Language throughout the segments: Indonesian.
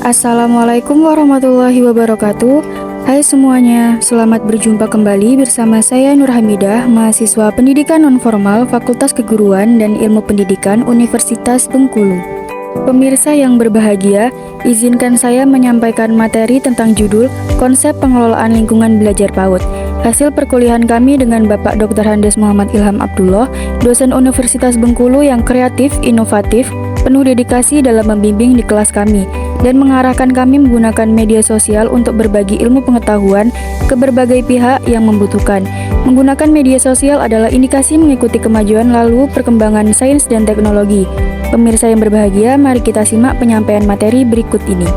Assalamualaikum warahmatullahi wabarakatuh. Hai semuanya, selamat berjumpa kembali bersama saya Nur Hamidah, mahasiswa Pendidikan Nonformal Fakultas Keguruan dan Ilmu Pendidikan Universitas Bengkulu. Pemirsa yang berbahagia, izinkan saya menyampaikan materi tentang judul Konsep Pengelolaan Lingkungan Belajar PAUD. Hasil perkuliahan kami dengan Bapak Dr. Handes Muhammad Ilham Abdullah, dosen Universitas Bengkulu yang kreatif, inovatif, penuh dedikasi dalam membimbing di kelas kami, dan mengarahkan kami menggunakan media sosial untuk berbagi ilmu pengetahuan ke berbagai pihak yang membutuhkan. Menggunakan media sosial adalah indikasi mengikuti kemajuan lalu perkembangan sains dan teknologi. Pemirsa yang berbahagia, mari kita simak penyampaian materi berikut ini.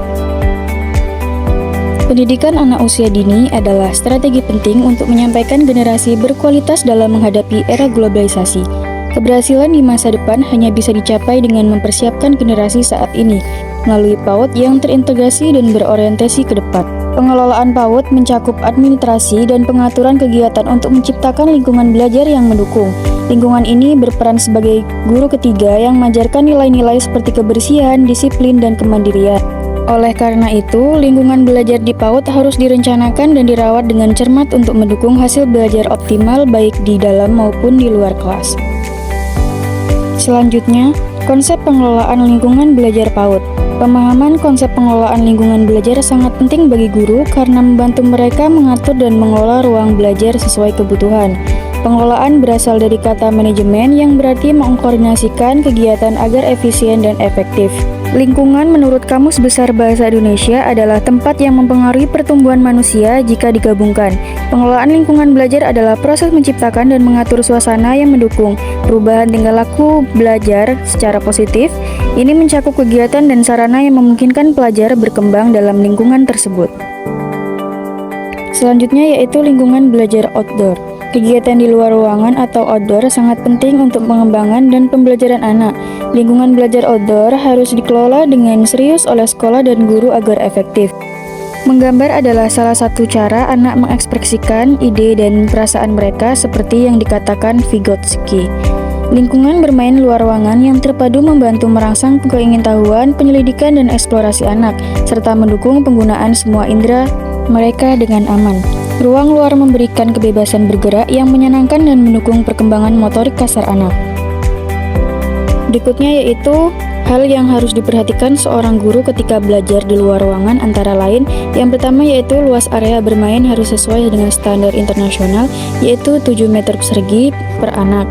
Pendidikan anak usia dini adalah strategi penting untuk menyampaikan generasi berkualitas dalam menghadapi era globalisasi. Keberhasilan di masa depan hanya bisa dicapai dengan mempersiapkan generasi saat ini melalui PAUD yang terintegrasi dan berorientasi ke depan. Pengelolaan PAUD mencakup administrasi dan pengaturan kegiatan untuk menciptakan lingkungan belajar yang mendukung. Lingkungan ini berperan sebagai guru ketiga yang mengajarkan nilai-nilai seperti kebersihan, disiplin, dan kemandirian. Oleh karena itu, lingkungan belajar di PAUD harus direncanakan dan dirawat dengan cermat untuk mendukung hasil belajar optimal baik di dalam maupun di luar kelas. Selanjutnya, konsep pengelolaan lingkungan belajar PAUD. Pemahaman konsep pengelolaan lingkungan belajar sangat penting bagi guru karena membantu mereka mengatur dan mengelola ruang belajar sesuai kebutuhan. Pengelolaan berasal dari kata manajemen yang berarti mengkoordinasikan kegiatan agar efisien dan efektif. Lingkungan menurut Kamus Besar Bahasa Indonesia adalah tempat yang mempengaruhi pertumbuhan manusia jika digabungkan. Pengelolaan lingkungan belajar adalah proses menciptakan dan mengatur suasana yang mendukung perubahan tingkah laku belajar secara positif. Ini mencakup kegiatan dan sarana yang memungkinkan pelajar berkembang dalam lingkungan tersebut. Selanjutnya yaitu lingkungan belajar outdoor. Kegiatan di luar ruangan atau outdoor sangat penting untuk pengembangan dan pembelajaran anak. Lingkungan belajar outdoor harus dikelola dengan serius oleh sekolah dan guru agar efektif. Menggambar adalah salah satu cara anak mengekspresikan ide dan perasaan mereka seperti yang dikatakan Vygotsky. Lingkungan bermain luar ruangan yang terpadu membantu merangsang keingintahuan, penyelidikan, dan eksplorasi anak, serta mendukung penggunaan semua indera mereka dengan aman. Ruang luar memberikan kebebasan bergerak yang menyenangkan dan mendukung perkembangan motorik kasar anak. Berikutnya yaitu hal yang harus diperhatikan seorang guru ketika belajar di luar ruangan antara lain. Yang pertama yaitu luas area bermain harus sesuai dengan standar internasional yaitu 7 meter persegi per anak.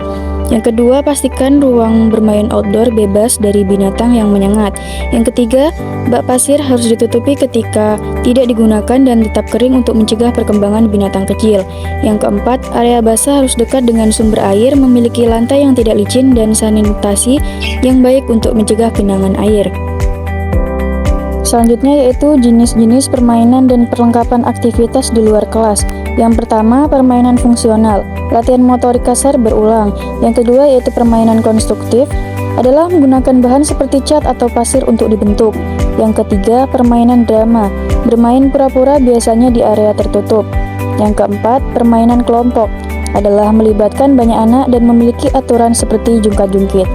Yang kedua, pastikan ruang bermain outdoor bebas dari binatang yang menyengat. Yang ketiga, bak pasir harus ditutupi ketika tidak digunakan dan tetap kering untuk mencegah perkembangan binatang kecil. Yang keempat, area basah harus dekat dengan sumber air, memiliki lantai yang tidak licin dan sanitasi yang baik untuk mencegah genangan air. Selanjutnya yaitu jenis-jenis permainan dan perlengkapan aktivitas di luar kelas. Yang pertama, permainan fungsional, latihan motorik kasar berulang. Yang kedua yaitu permainan konstruktif, adalah menggunakan bahan seperti cat atau pasir untuk dibentuk. Yang ketiga, permainan drama, bermain pura-pura biasanya di area tertutup. Yang keempat, permainan kelompok, adalah melibatkan banyak anak dan memiliki aturan seperti jungkat-jungkit.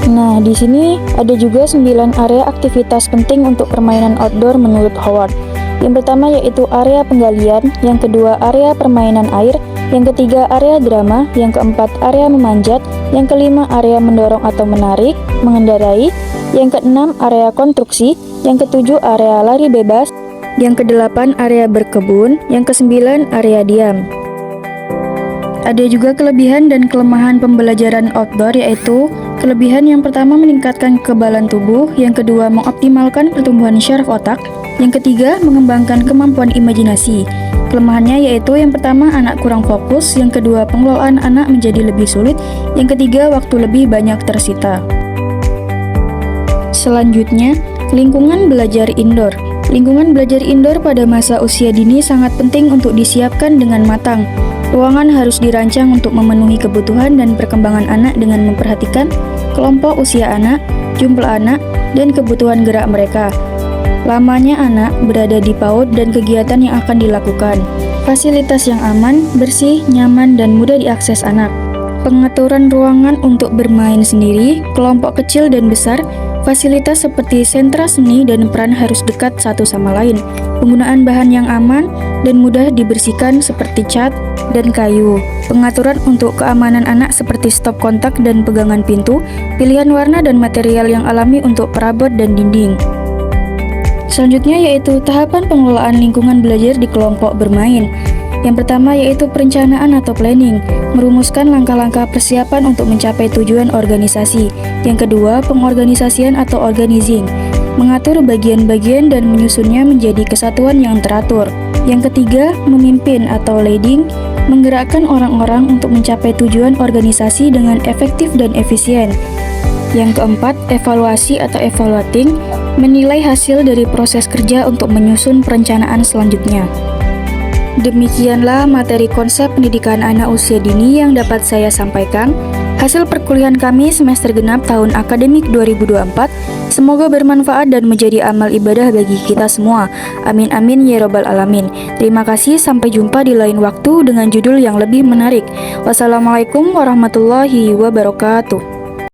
Nah, di sini ada juga 9 area aktivitas penting untuk permainan outdoor menurut Howard. Yang pertama yaitu area penggalian, yang kedua area permainan air, yang ketiga area drama, yang keempat area memanjat, yang kelima area mendorong atau menarik, mengendarai, yang keenam area konstruksi, yang ketujuh area lari bebas, yang kedelapan area berkebun, yang kesembilan area diam. Ada juga kelebihan dan kelemahan pembelajaran outdoor yaitu kelebihan yang pertama meningkatkan kekebalan tubuh, yang kedua mengoptimalkan pertumbuhan syaraf otak, yang ketiga mengembangkan kemampuan imajinasi. Kelemahannya yaitu yang pertama anak kurang fokus, yang kedua pengelolaan anak menjadi lebih sulit, yang ketiga waktu lebih banyak tersita. Selanjutnya, lingkungan belajar indoor. Lingkungan belajar indoor pada masa usia dini sangat penting untuk disiapkan dengan matang. Ruangan harus dirancang untuk memenuhi kebutuhan dan perkembangan anak dengan memperhatikan kelompok usia anak, jumlah anak, dan kebutuhan gerak mereka. Lamanya anak berada di PAUD dan kegiatan yang akan dilakukan. Fasilitas yang aman, bersih, nyaman, dan mudah diakses anak. Pengaturan ruangan untuk bermain sendiri, kelompok kecil dan besar, Fasilitas seperti sentra seni dan peran harus dekat satu sama lain. Penggunaan bahan yang aman dan mudah dibersihkan seperti cat dan kayu. Pengaturan untuk keamanan anak seperti stop kontak dan pegangan pintu. Pilihan warna dan material yang alami untuk perabot dan dinding. Selanjutnya yaitu tahapan pengelolaan lingkungan belajar di kelompok bermain. Yang pertama yaitu perencanaan atau planning, merumuskan langkah-langkah persiapan untuk mencapai tujuan organisasi. Yang kedua, pengorganisasian atau organizing, mengatur bagian-bagian dan menyusunnya menjadi kesatuan yang teratur. Yang ketiga, memimpin atau leading, menggerakkan orang-orang untuk mencapai tujuan organisasi dengan efektif dan efisien. Yang keempat, evaluasi atau evaluating, menilai hasil dari proses kerja untuk menyusun perencanaan selanjutnya. Demikianlah materi konsep pendidikan anak usia dini yang dapat saya sampaikan. Hasil perkuliahan kami semester genap tahun akademik 2024. Semoga bermanfaat dan menjadi amal ibadah bagi kita semua. Amin amin ya robbal alamin. Terima kasih, sampai jumpa di lain waktu dengan judul yang lebih menarik. Wassalamualaikum warahmatullahi wabarakatuh.